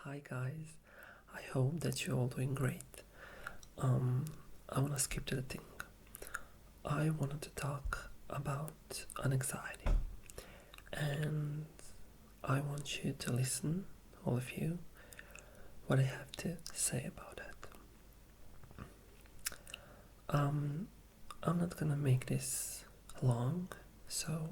Hi guys, I hope that you're all doing great. I wanna skip to the thing. I wanted to talk about an anxiety, and I want you to listen, all of you, what I have to say about it. I'm not gonna make this long, so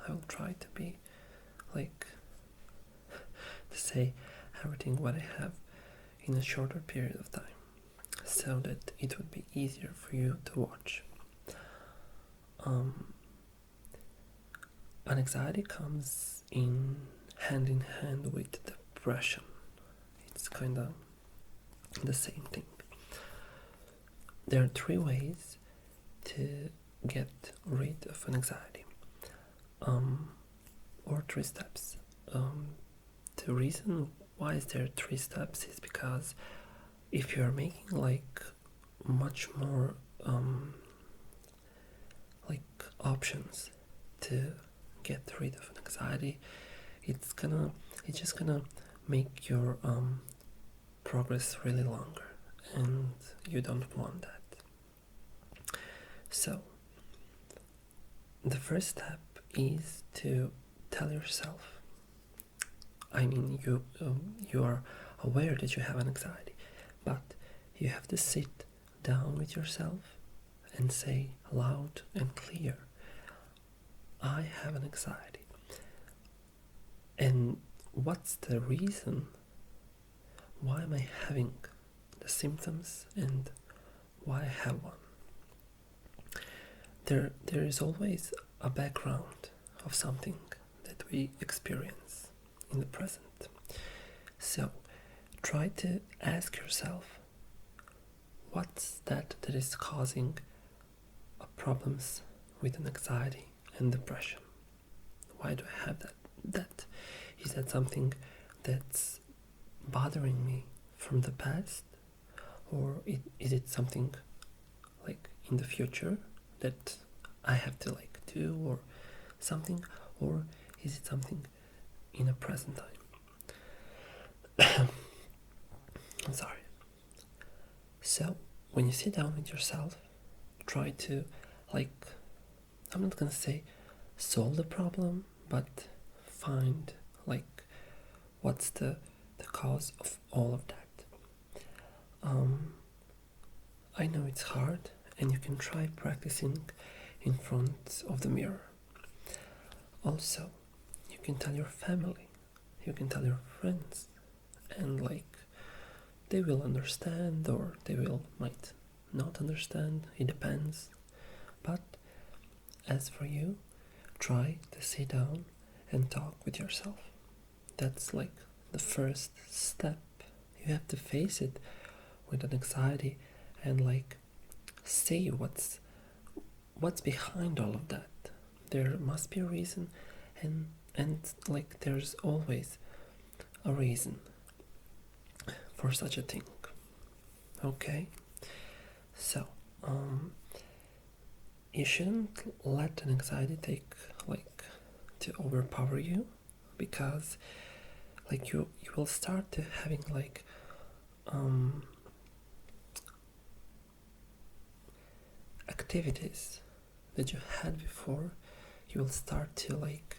I will try to be like to say everything what I have in a shorter period of time, so that it would be easier for you to watch. Anxiety comes in hand with depression. It's kind of the same thing. There are three ways to get rid of an anxiety, or three steps. The reason why is there three steps is because if you're making like much more like options to get rid of an anxiety, it's just gonna make your progress really longer, and you don't want that. So the first step is to tell yourself, I mean, you are aware that you have an anxiety, but you have to sit down with yourself and say loud and clear, I have an anxiety. And what's the reason? Why am I having the symptoms, and why I have one? There is always a background of something that we experience in the present. So try to ask yourself, what's that is causing problems with an anxiety and depression? Why do I have that? Is that something that's bothering me from the past, or is it something like in the future that I have to like do or something, or is it something in a present time? I'm sorry. So when you sit down with yourself, try to like, I'm not gonna say solve the problem, but find like what's the cause of all of that. I know it's hard, and you can try practicing in front of the mirror. Also, you can tell your family, you can tell your friends, and like they will understand, or they might not understand, it depends. But as for you, try to sit down and talk with yourself. That's like the first step. You have to face it with an anxiety and like see what's behind all of that. There must be a reason, and like there's always a reason for such a thing. Okay? So, you shouldn't let an anxiety take like to overpower you, because like you will start to having like activities that you had before, you will start to like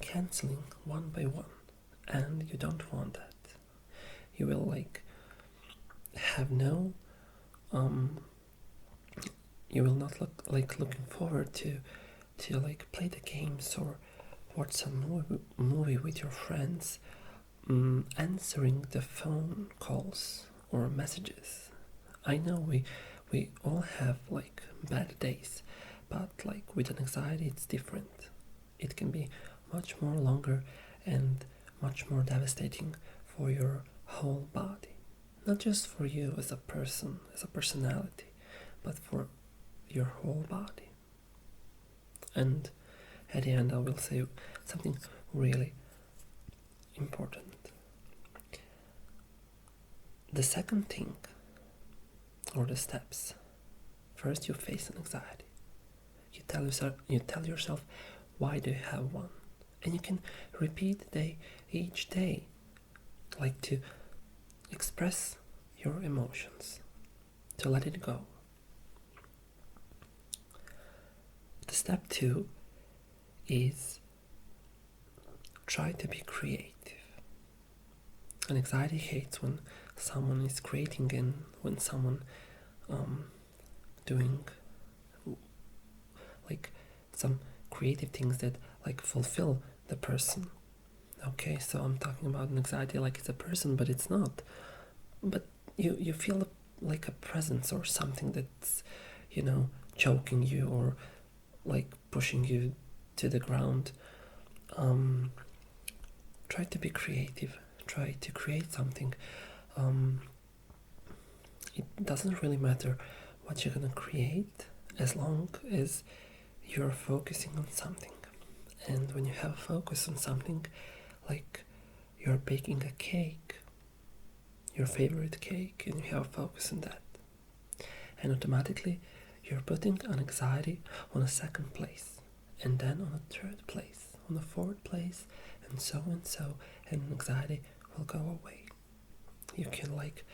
canceling one by one, and you don't want that. You will like have no you will not look like looking forward to like play the games or watch some movie with your friends, answering the phone calls or messages. I know we all have like bad days, but like with an anxiety it's different. It can be much more longer and much more devastating for your whole body. Not just for you as a person, as a personality, but for your whole body. And at the end I will say something really important. The second thing, or the steps, first you face an anxiety. You tell yourself why do you have one, and you can repeat each day like to express your emotions, to let it go. The step 2 is try to be creative. And anxiety hates when someone is creating and when someone doing like some creative things that like fulfill the person. Okay, so I'm talking about an anxiety like it's a person, but it's not. But you feel like a presence or something that's, choking you or like pushing you to the ground. Try to be creative. Try to create something. It doesn't really matter what you're gonna create as long as you're focusing on something. And when you have focus on something, like you're baking a cake, your favorite cake, and you have focus on that, and automatically you're putting an anxiety on a second place, and then on a third place, on a fourth place, and so, and anxiety will go away. You can like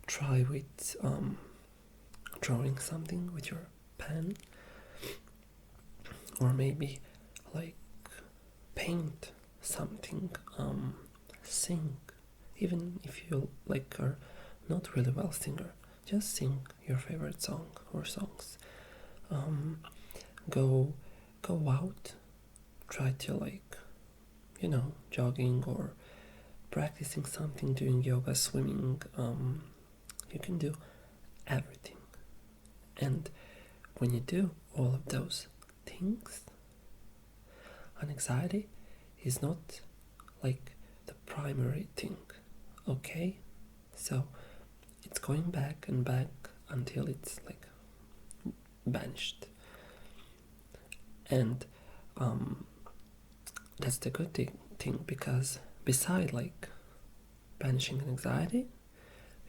try with drawing something with your pen, or maybe like paint something, sing, even if you like are not really well singer, just sing your favorite song or songs. Go out, try to like, jogging or practicing something, doing yoga, swimming. You can do everything. And when you do all of those things, an anxiety is not like the primary thing, okay? So it's going back and back until it's like banished. And that's the good thing, because beside like banishing an anxiety,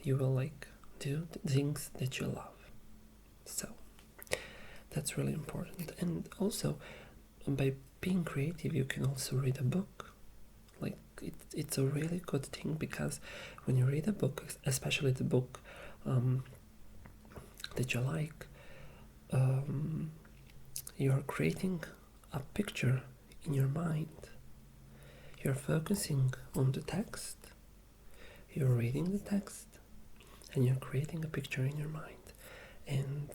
you will like do the things that you love. So that's really important. And also, by being creative, you can also read a book. Like it's a really good thing, because when you read a book, especially the book that you like, you're creating a picture in your mind. You're focusing on the text, you're reading the text, and you're creating a picture in your mind. And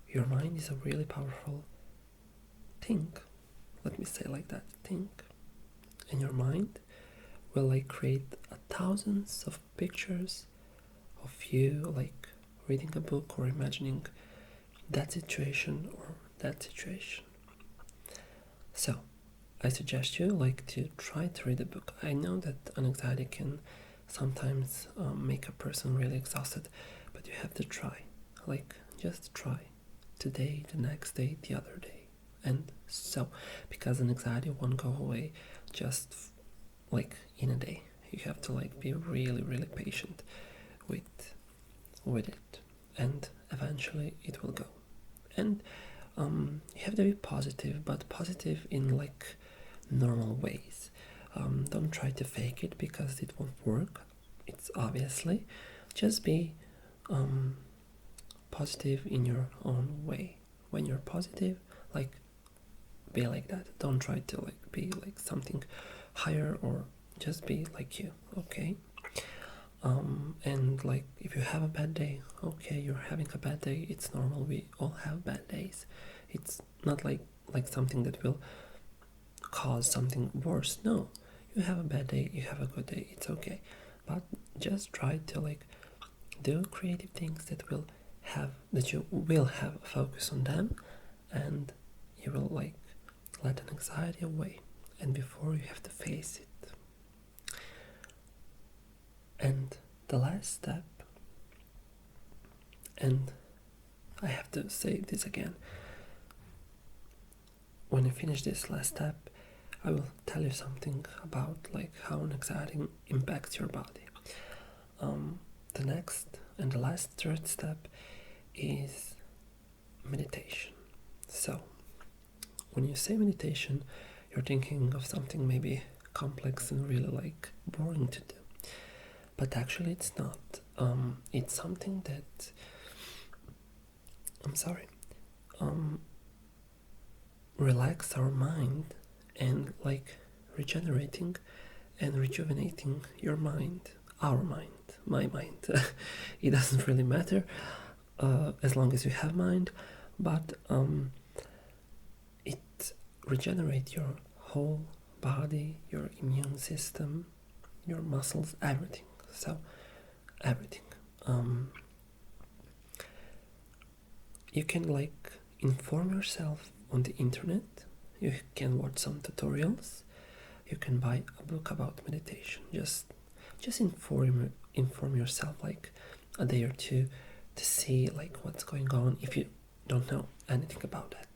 your mind is a really powerful thing. Let me say like that, thing. And your mind will like create thousands of pictures of you like reading a book or imagining that situation or that situation. So I suggest you like to try to read a book. I know that anxiety can sometimes make a person really exhausted, but you have to try. Like just try today, the next day, the other day, and so, because an anxiety won't go away just like in a day. You have to like be really, really patient with it, and eventually it will go. And you have to be positive, but positive in like normal ways. Don't try to fake it, because it won't work. It's obviously just be positive in your own way. When you're positive, like be like that. Don't try to like be like something higher, or just be like you, okay? And like if you have a bad day, okay, you're having a bad day, it's normal, we all have bad days. It's not like something that will cause something worse. No, you have a bad day, you have a good day, it's okay. But just try to like do creative things that you will have a focus on them, and you will like let an anxiety away, and before you have to face it. And the last step, and I have to say this again, when I finish this last step, I will tell you something about like how an anxiety impacts your body. The next and the last third step is meditation. So when you say meditation, you're thinking of something maybe complex and really like boring to do. but actually it's not. It's something that, I'm sorry, relax our mind and like regenerating and rejuvenating your mind, our mind, my mind. It doesn't really matter as long as you have mind, but it regenerates your whole body, your immune system, your muscles, everything. So everything. You can like inform yourself on the internet. You can watch some tutorials. You can buy a book about meditation. Just inform yourself like a day or two to see like what's going on if you don't know anything about that.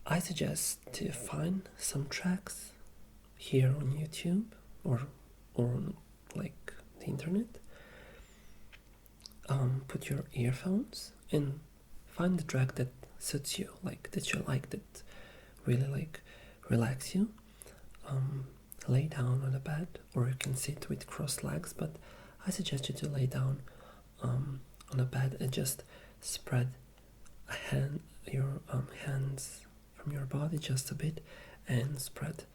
I suggest to find some tracks here on YouTube or on like the internet. Put your earphones and find the track that suits you, like that you like, that really like relax you. Lay down on a bed, or you can sit with crossed legs, but I suggest you to lay down on a bed and just spread your hands from your body just a bit and spread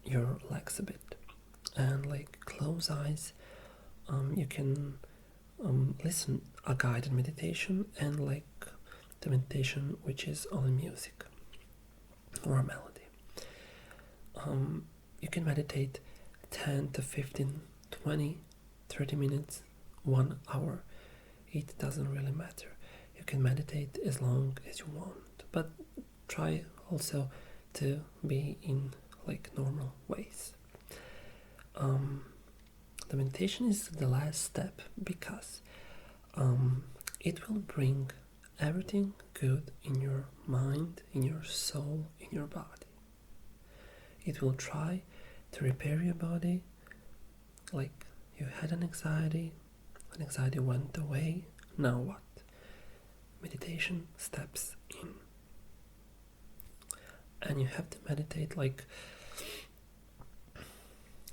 your legs a bit and like close eyes. You can listen a guided meditation and like the meditation which is only music or a melody. You can meditate 10 to 15, 20, 30 minutes, 1 hour. It doesn't really matter. You can meditate as long as you want, but try also to be in like normal ways. The meditation is the last step because it will bring everything good in your mind, in your soul, in your body. It will try to repair your body. Like you had an anxiety went away, now what? Meditation steps in. And you have to meditate like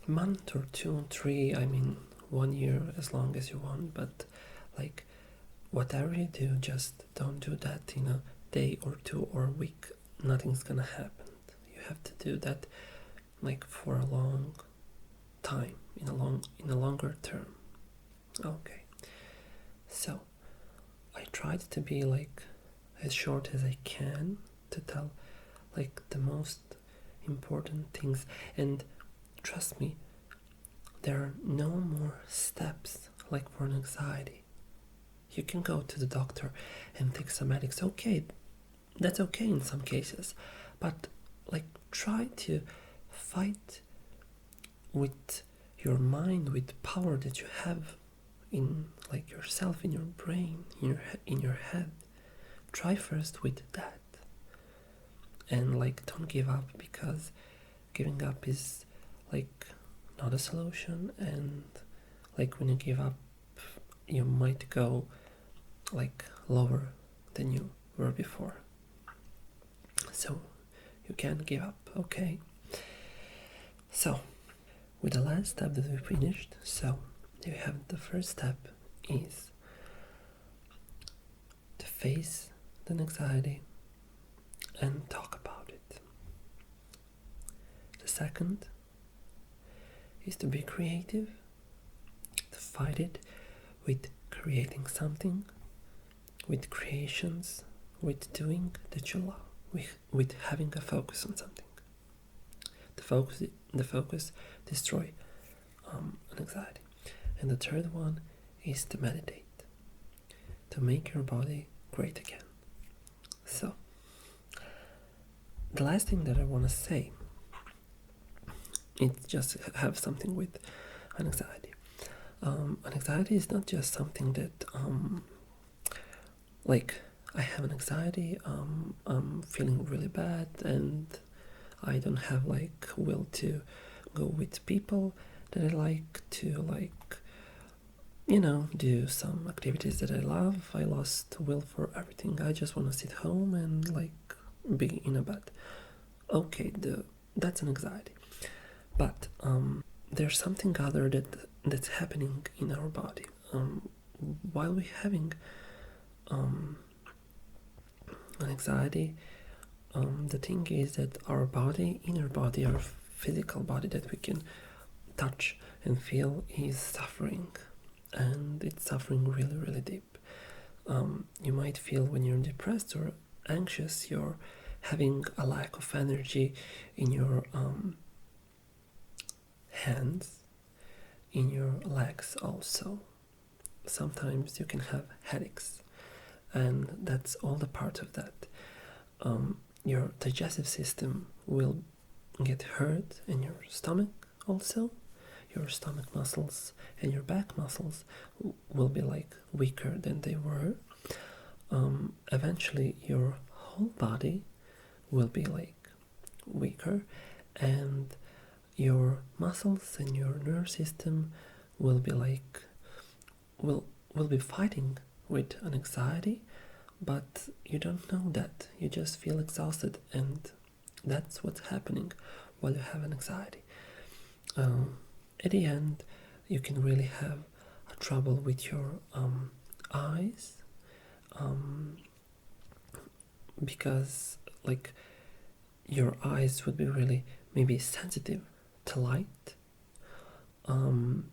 a month or 2 or 3, 1 year, as long as you want, but like whatever you do, just don't do that in a day or 2 or a week. Nothing's gonna happen. You have to do that like for a long time, in a longer term. Okay, so I tried to be like as short as I can to tell like the most important things, and trust me, there are no more steps like for an anxiety. You can go to the doctor and take some medics. Okay, that's okay in some cases, but like try to fight with your mind, with power that you have in like yourself, in your brain, in your head. Try first with that, and like don't give up, because giving up is like not a solution, and like when you give up you might go like lower than you were before. So you can't give up, okay? So with the last step that we finished, so you have the first step is to face the anxiety and talk about it. The second is to be creative, to fight it with creating something, with creations, with doing that you love, with having a focus on something. The focus destroy anxiety. And the third one is to meditate, to make your body great again. So the last thing that I want to say, it's just have something with anxiety. Anxiety is not just something that like I have an anxiety, I'm feeling really bad and I don't have like will to go with people that I like, to like, do some activities that I love. I lost will for everything. I just want to sit home and like be in a bed. Okay, that's an anxiety. But there's something other that's happening in our body. While we're having an anxiety, the thing is that our body, inner body, our physical body that we can touch and feel is suffering, and it's suffering really, really deep. You might feel when you're depressed or anxious, you're having a lack of energy in your hands, in your legs also. Sometimes you can have headaches, and that's all the part of that. Your digestive system will get hurt, and your stomach also. Your stomach muscles and your back muscles will be like weaker than they were. Eventually your whole body will be like weaker, and your muscles and your nerve system will be like will be fighting with an anxiety, but you don't know that. You just feel exhausted, and that's what's happening while you have an anxiety. At the end, you can really have a trouble with your eyes, because like your eyes would be really maybe sensitive to light.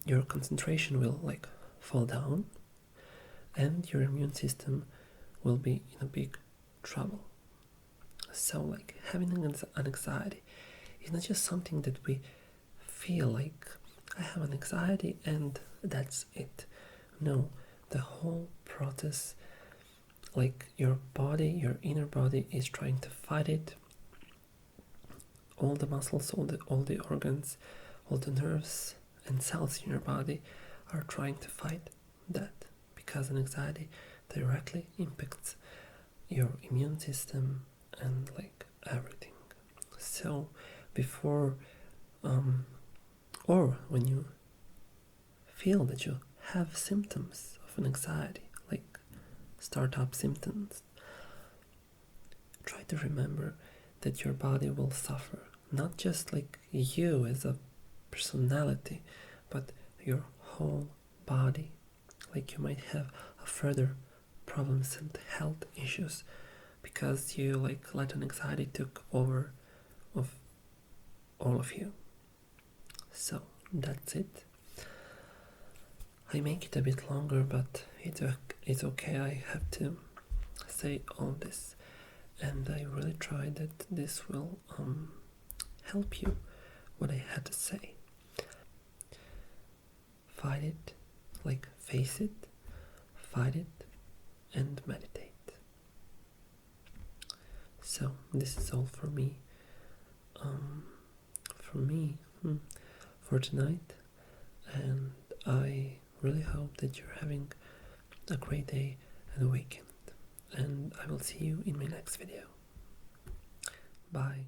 Your concentration will like fall down, and your immune system will be in a big trouble. So like having an anxiety is not just something that we feel like I have an anxiety and that's it. No, the whole process, like your body, your inner body is trying to fight it. All the muscles, all the organs, all the nerves and cells in your body are trying to fight that, because an anxiety directly impacts your immune system and like everything. So before or when you feel that you have symptoms of an anxiety, like startup symptoms, try to remember that your body will suffer, not just like you as a personality, but your whole body. Like you might have a further problems and health issues because you like let an anxiety took over of all of you. So that's it. I make it a bit longer, but it's okay. I have to say all this, and I really try that this will help you. What I had to say. Fight it, like face it, fight it, and meditate. So this is all for me. For tonight, and I really hope that you're having a great day and a weekend, and I will see you in my next video. Bye.